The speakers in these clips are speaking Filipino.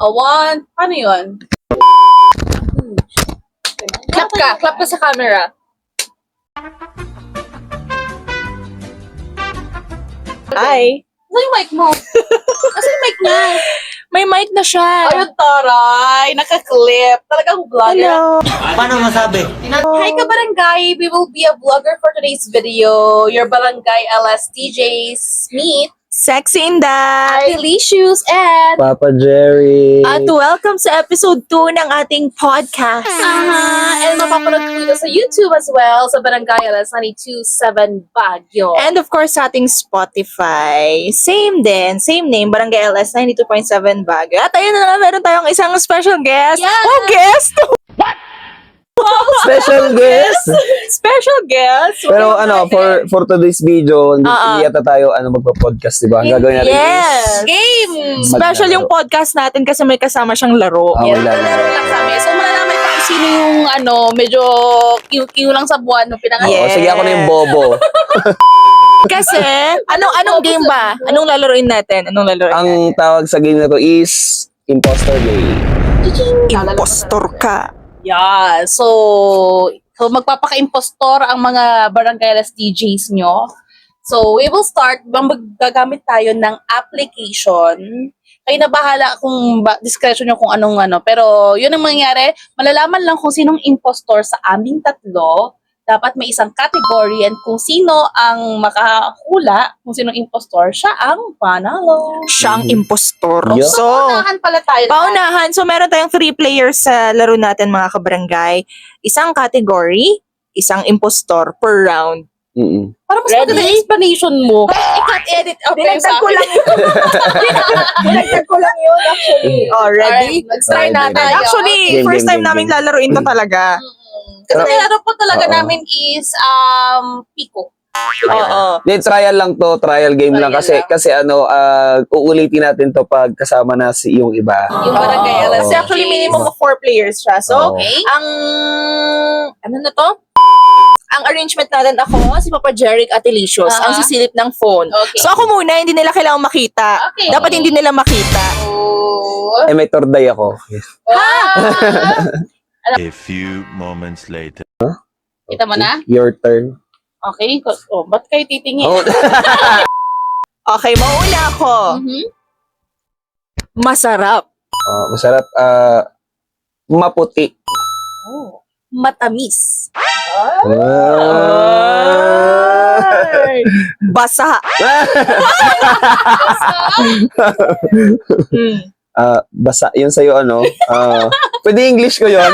One. Paano yun? Clap ka sa camera. Hi. Ano yung mic mo? Kasi yung mic niya. May mic na siya. Ayun, taray. Naka-clip. Talagang vlogger. Hello. Paano masabi? Hi, Kabarangay. We will be a vlogger for today's video. Your Barangay LS DJs meet Sexy Inday. Delicious and Papa Jerry. At welcome sa episode 2 ng ating podcast. and mapapanood po ito sa YouTube as well sa Barangay LS 92.7 Baguio. And of course, sa ating Spotify. Same din. Same name. Barangay LS 92.7 Baguio. At ayun na nga, meron tayong isang special guest. Yes! Oh, guest! Special guest. Special guest. Pero ano, for today's video, hindi yata tayo magpa-podcast, di ba? Gagawin natin Yes! Game! Special yung podcast natin kasi may kasama siyang laro. Ah, wala. lang kami. So, malalaman pa kung sino yung medyo kiw lang sa buwan no pinangalan. Yes. Oo, sige ako na yung bobo. Kasi, anong game ba? Anong lalaroin natin? Ang tawag sa game na to is Imposter Game. Impostor ka. Yeah. So magpapaka-impostor ang mga Barangay LS DJs nyo. So, we will start. Magagamit tayo ng application. Kayo na bahala kung discretion nyo kung anong Pero, yun ang mangyayari. Malalaman lang kung sinong impostor sa aming tatlo. Dapat may isang category and kung sino ang makahula, kung sinong impostor, siya ang panalo. Siyang impostor. Yeah. So, Paunahan pala tayo. paunahan. So, meron tayong 3 players sa laro natin, mga kabarangay. Isang category, isang impostor per round. Mm-mm. Para mas Ready? maganda yung explanation mo. I-cut edit out yung sa akin. Dinagdag ko lang yun, actually. Oh, ready? Alright, let's try Ready, natin. ready. Actually, Game, first game, time game, namin game. lalaroin to talaga. Kasi Pero- nilaro po talaga Oo. namin is Pico. Oo. Hindi, trial lang to, trial game lang. Trial Kasi uulitin natin to pag kasama na yung iba. Yung Barangay LS. Kasi actually, minimum of 4 players siya. So, Okay. ano na to? Ang arrangement natin ako, si Papa Jeric at Delicious, ang sisilip ng phone. Okay. So ako muna, hindi nila kailangang makita. Okay. Dapat hindi nila makita. Oh. Eh, may torday ako. A few moments later. Kita mo na? Your turn. Okay. Oh, ba't kayo titingin? Oh, Okay, mauna ako. Mhm. Masarap. masarap. Maputi. Oh. Matamis. Basa. Basa. Yun sa'yo, pwede English ko yun.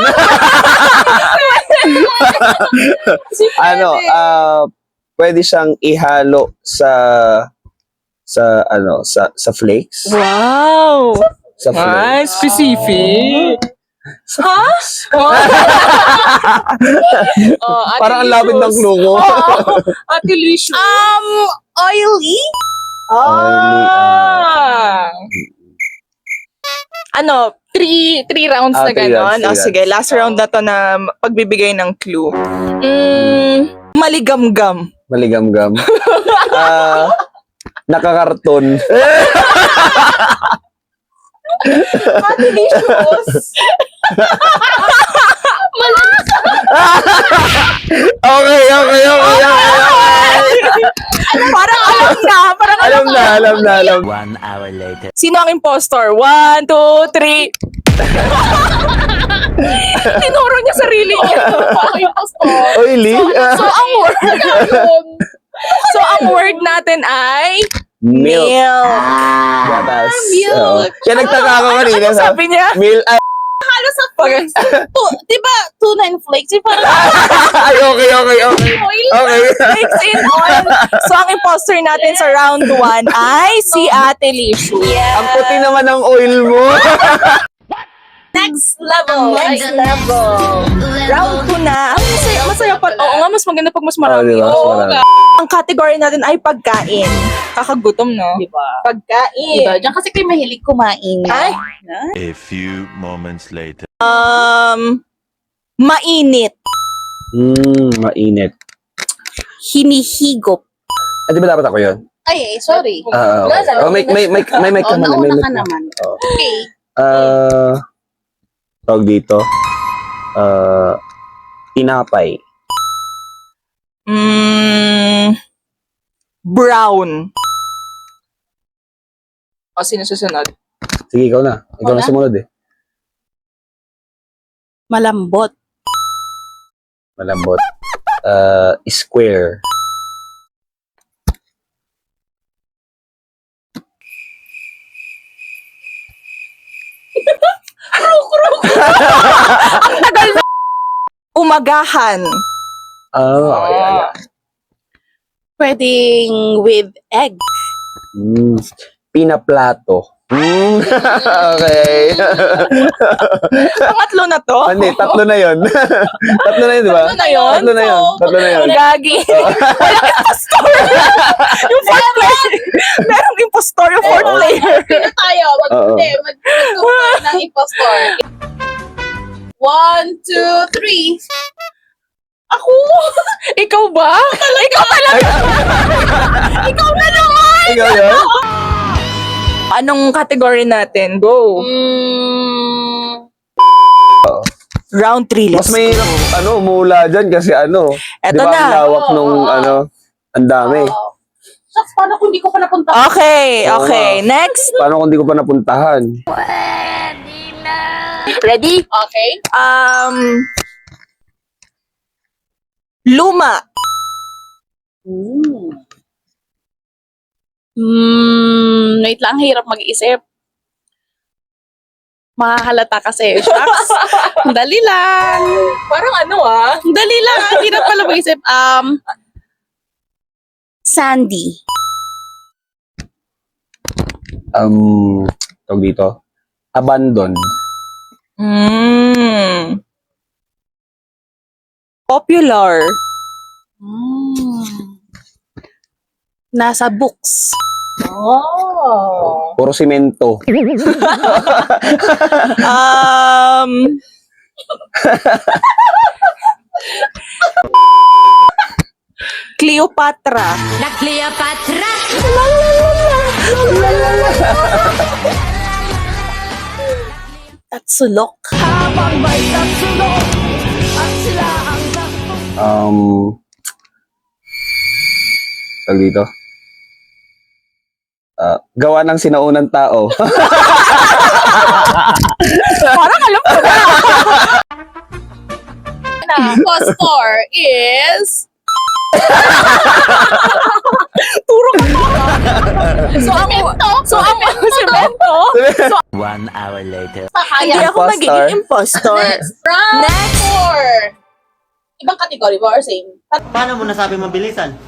Pwede siyang ihalo sa flakes. Wow. Sa flakes. Specific. Ha? Parang ang lapit ng clue ko. At Delicious. Oily? Three rounds na 3 gano'n. rounds, 3 Sige, last round na to na pagbibigay ng clue. Maligamgam. Maligamgam. Nakakarton. Delicious. Okay. Parang alam na. Alam na. 1 hour later. Sino ang impostor? 1, 2, 3. Tinuro niya sarili niya. Ako yung pastor. Oily? So, ang word natin ay Milk. milk. milk. Oo. Kaya nagtaka ako kanina. Ano sabi niya? Milk. Halo sa flakes. Diba, tuna and flakes? Yung parang Ay, okay. oil. Okay. Flakes in oil. So, ang imposter natin sa round 1 ay si Ate Lishu. Ang puti naman ng oil mo. Next level. Round 2 na. Ang masaya pa. Oo nga, mas maganda pag mas marami. diba? Oo Marami. nga. Ang category natin ay pagkain. Kakagutom, no? Diba? Pagkain. Diba? Diyan kasi kayo mahilig kumain. Ay. A few moments later. Mainit. Mainit. Hinihigop. Di ba dapat ako yun? Ay, sorry. Okay. Wala. May mic ka Oh, naman. nauna May mic ka naman. Okay. Tawag dito. Tinapay. Brown. O, sino susunod? Sige, ikaw na. Ikaw na Wala. sumunod eh. Malambot. Malambot. Square. Umagahan. Ayan. Pwedeng with egg. Pinaplato. Okay. Pangatlo na to. Hindi, tatlo na yun. Tatlo na yun, di ba? Tatlo na yun? Tatlo na yun. So, Tatlo na yun. Gagi. Walang impostor. Yung fourth player. Merong impostor yung fourth player. Sino tayo? Oo. Mag-compare ng impostor. 1, 2, 3. Ako? Ikaw ba? Ikaw talaga. Ikaw na naman. Ikaw yun? Anong category natin? Go. Round 3. Mas may umula dyan kasi Eto di ba na. ang lawak nung ang dami. Shucks, paano kung di ko pa napunta? Okay, Oo okay. nga. Next. Paano kung di ko pa napuntahan? Ready? Okay. Luma. Wait lang, hirap mag-isip. Makahalata kasi. Shucks. Dali lang. Parang Dali lang. Ang hirap pala mag-isip. Sandy. Tawag dito. Abandon. Popular. Nasa books. Oh. Puro simento. Cleopatra. La Cleopatra. Tatsulok. Tawag dito. Gawa ng sinaunang tao. Parang alam ko na. Impostor is... So ang semento. 1 hour later. Hindi Kaya. ako magiging impostor. Round Next. 4. Ibang category ba or same? Paano mo nasabi mabilisan?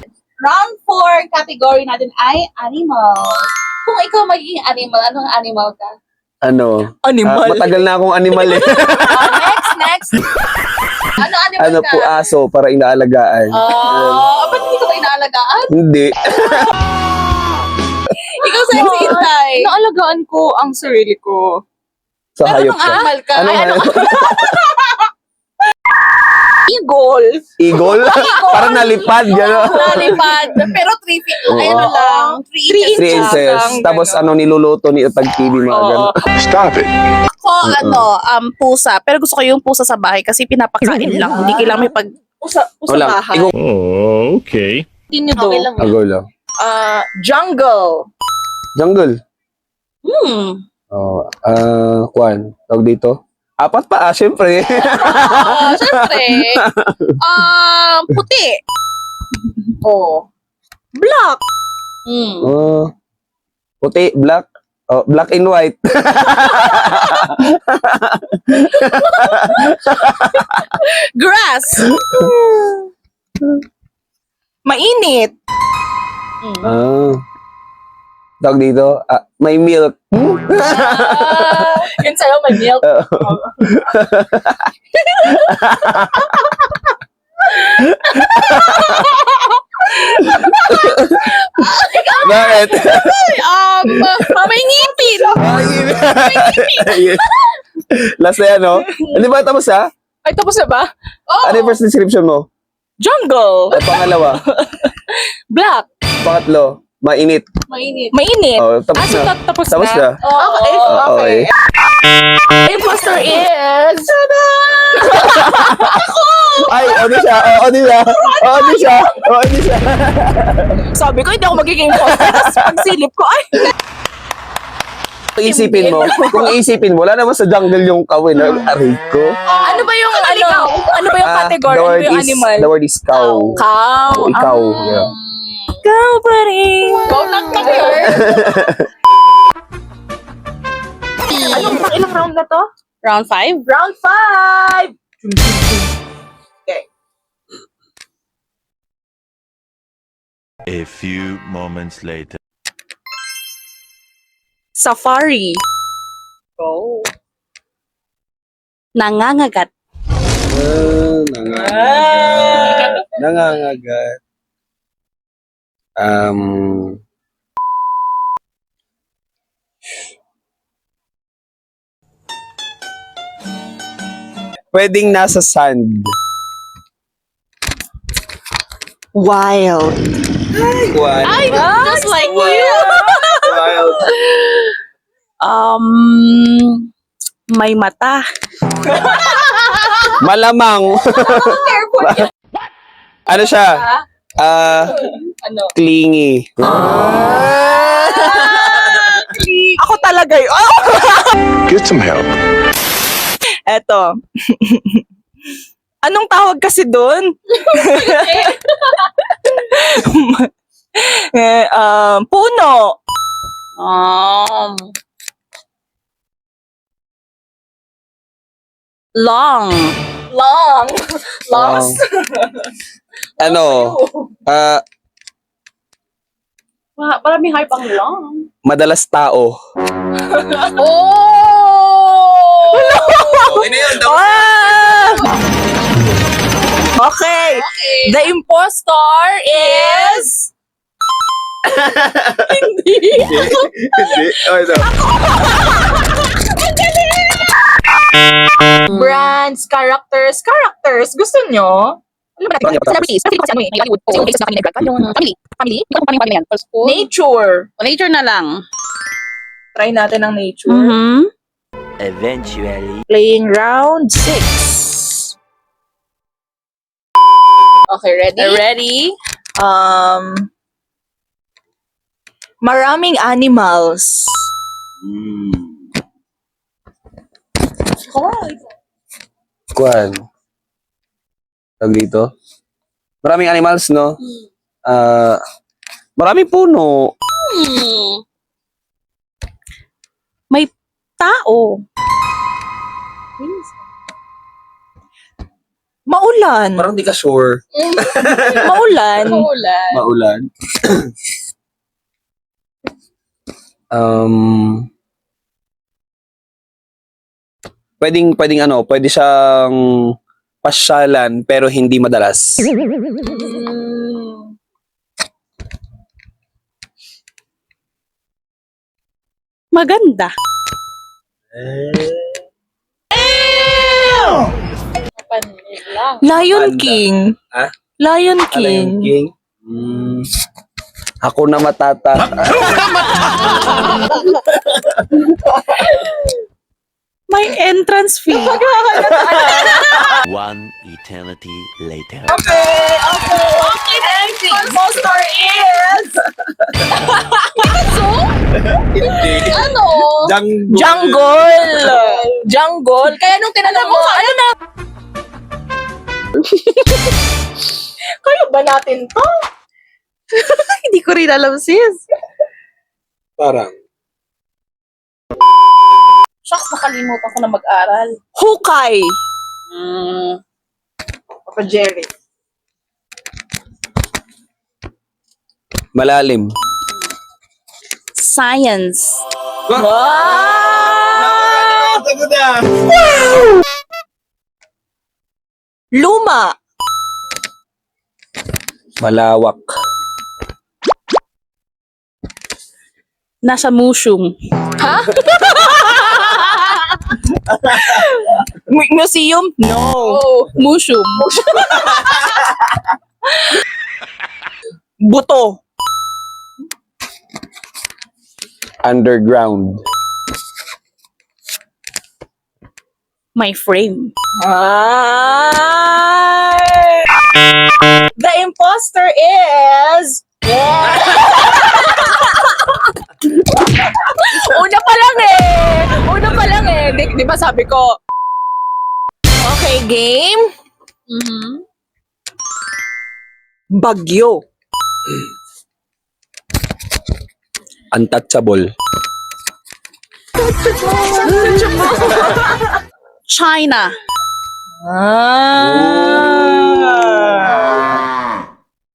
Round 4 category natin ay animals. Kung ikaw magiging animal, anong animal ka? Animal. Matagal na akong animal eh. Next. Ano animal ka? Po, aso para inaalagaan. Ba't hindi ko ba inaalagaan? Hindi. Ikaw sa Hintay. Naalagaan ko ang sarili ko. So, hayop Anong ka. animal ka? Anong Ay, hayop? Eagle. Eagle? Parang nalipad, gano'n. Nalipad. Pero 3 feet. Oo. Ay, ano lang. 3 3 inches. inches. Hanggang Tapos niluluto ni Tag TV mga gano'n. Ako, pusa. Pero gusto ko yung pusa sa bahay kasi pinapakain lang. Hindi kailangan may pag... Pusa Wala. bahay. Ikaw, Oh, okay. Continue Okay lang. ago lang. Jungle. Jungle. Kwan. Tawag dito. 4 pa, syempre. Siyempre. Puti. Black. Puti, black. Black and white. Grass. Mainit. Tawag dito. May milk. Yun sa'yo, may milk. Bakit? May ngipin. Last na yan, no? Hindi ba tapos, ha? Ay, tapos na ba? Ano yung first description mo? Jungle. At pangalawa? Black. Pangatlo? Mainit. Mainit. Mainit. Oh, tapos So, na. tapos Tapos na? na. Okay. Okay. Imposter is... Ay, ano siya? Ano siya? Ano siya? Ano siya? Sabi ko, hindi ako magiging imposter. Tapos pagsilip ko, ay, Kung isipin mo, wala naman sa jungle yung kawin. Aray ko. ano ba yung, ano ba yung category? Ano ba yung animal? The word is cow. Cow. Ikaw. Yeah. Cow pa rin. Go ng career. Ilang round na to? Round 5? Round 5! Okay. A few moments later. Safari. Go. Nangangagat. Nangangagat. Pwedeng nasa sand. Wild. Wild. Ay, just like you. Wild. May mata. Malamang. Ano siya? Ano? Clingy. Ako talaga yun. Oh! Get some help. Eto. Anong tawag kasi doon? Puno. Long. Long. Lost. Ano? Maraming hype ang long. Madalas tao. Oh! Ah! Okay. The impostor is... Hindi. Oh, ito. Brands, characters. Gusto nyo? Ano ba natin? Celebrities. Kasi kasi ano eh, may Hollywood. Kasi yung cases natin ni Brad Pitt, yung family. Family? Hindi ko kung paano yung family na yan. For school? Nature. Nature na lang. Try natin ang nature. Mm-hmm. Eventually. Playing round 6. Okay, ready? Ready? Maraming animals. Kuan. Tawag dito. Maraming animals, no? Maraming puno. May tao. Maulan. Parang di ka sure. Maulan. Ulan. Maulan. Pwedeng ano, pwede siyang pasyalan pero hindi madalas. Maganda. Lang. Lion Panda. King. Ha? Lion Alam King. yung king? Ako na matata. May entrance fee. One eternity later. Okay. Thank you. Impostor is... Hindi. Ano? Jungle. Kaya nung tinanong mo, ano na? Kayo ba natin to? Hindi ko rin alam, sis. Parang. Shucks, nakalimutan ko na mag-aral. Hukay. Papa Jerry. Malalim. Science. Luma. Malawak. Nasa museum. Museum? No. Oh, museum. Buto. Underground. My frame. Ay! The imposter is... Una pa lang eh. Di ba sabi ko? Okay, game. Bagyo. Untouchable. China.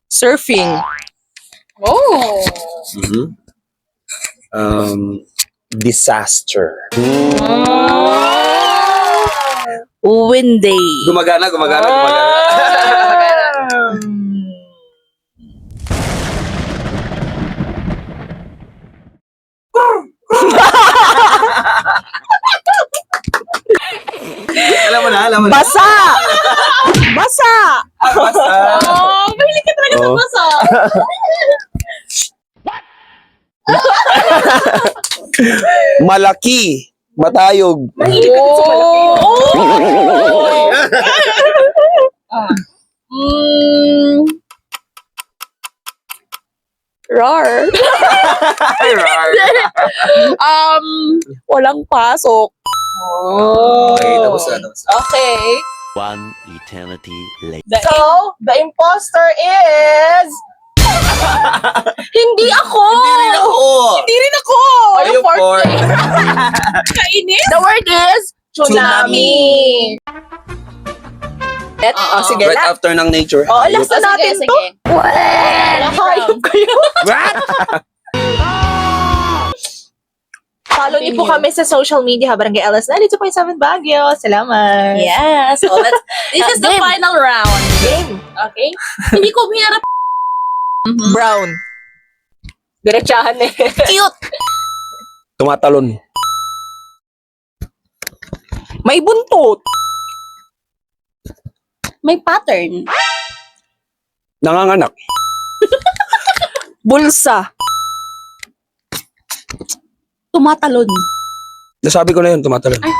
Surfing. Oh. Disaster. Windy. Gumagana. Alam mo na. Basa. Oh, mahilig ka talaga sa basa. Malaki. Matayog. Rar. Walang pasok. Okay, tapos na. Okay. One eternity later. So, the imposter is... Hindi ako! Hindi rin ako. Ayun, four. Kainis. The word is tsunami. Sige Right na. after ng nature. Last na natin to. Hayop kayo. What? Follow niyo po kami sa social media, Barangay LS 92.7 Baguio. Salamat. Yes. So this is the Game. final round. Game. Okay? Hindi ko hinarap. Brown. Diretsahan eh. Cute. Tumatalon. May buntot. May pattern. Nanganganak. Bulsa. Tumatalon. Nasabi ko na yun, tumatalon. Ay,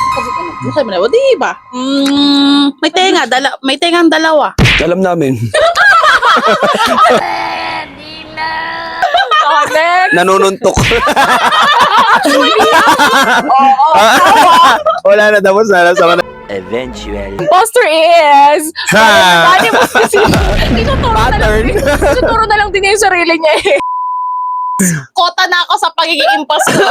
sabi mo na. O, di ba? May tenga. May tengang dalawa. Alam namin. Next. Nanununtok. Wala na, tapos na. Sama na. Eventually. Imposter is... Ha! Tinuturo na lang din niya yung sarili niya eh. Kota na ako sa pagiging impostor.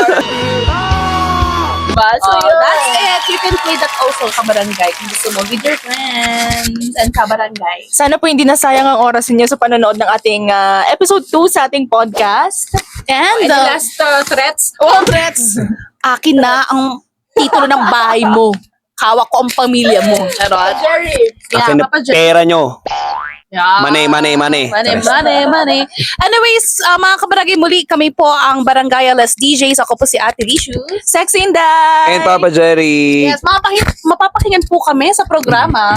Diba? So, that's it. You can play that also sa barangay. Kung gusto mo, with your friends and sa barangay. Sana po hindi nasayang ang oras niyo sa panonood ng ating episode 2 sa ating podcast. And the last threats. Oh, threats. Akin na ang titulo ng bahay mo. Hawak ko ang pamilya mo. Charot. Akin na pera nyo. Yeah. Money. Money. Anyways, mga kabarangay, muli kami po ang Barangay LS DJs. Ako po si Ate Licious. Sexy Inday! And Papa Jerry. Yes, mapapakinggan po kami sa programa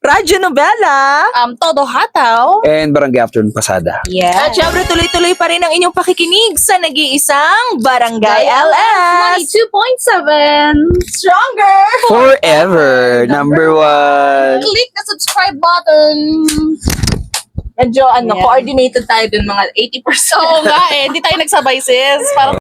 Radyo Novela! Todo Hataw. And Barangay Afternoon Pasada. At syempre tuloy-tuloy pa rin ang inyong pakikinig sa nag-iisang Barangay LS! 92.7. Stronger! Forever. Number 1. Click the subscribe button. Medyo Yeah. coordinated tayo dun mga 80%. Oo nga eh, hindi tayo nagsabay sis. Parang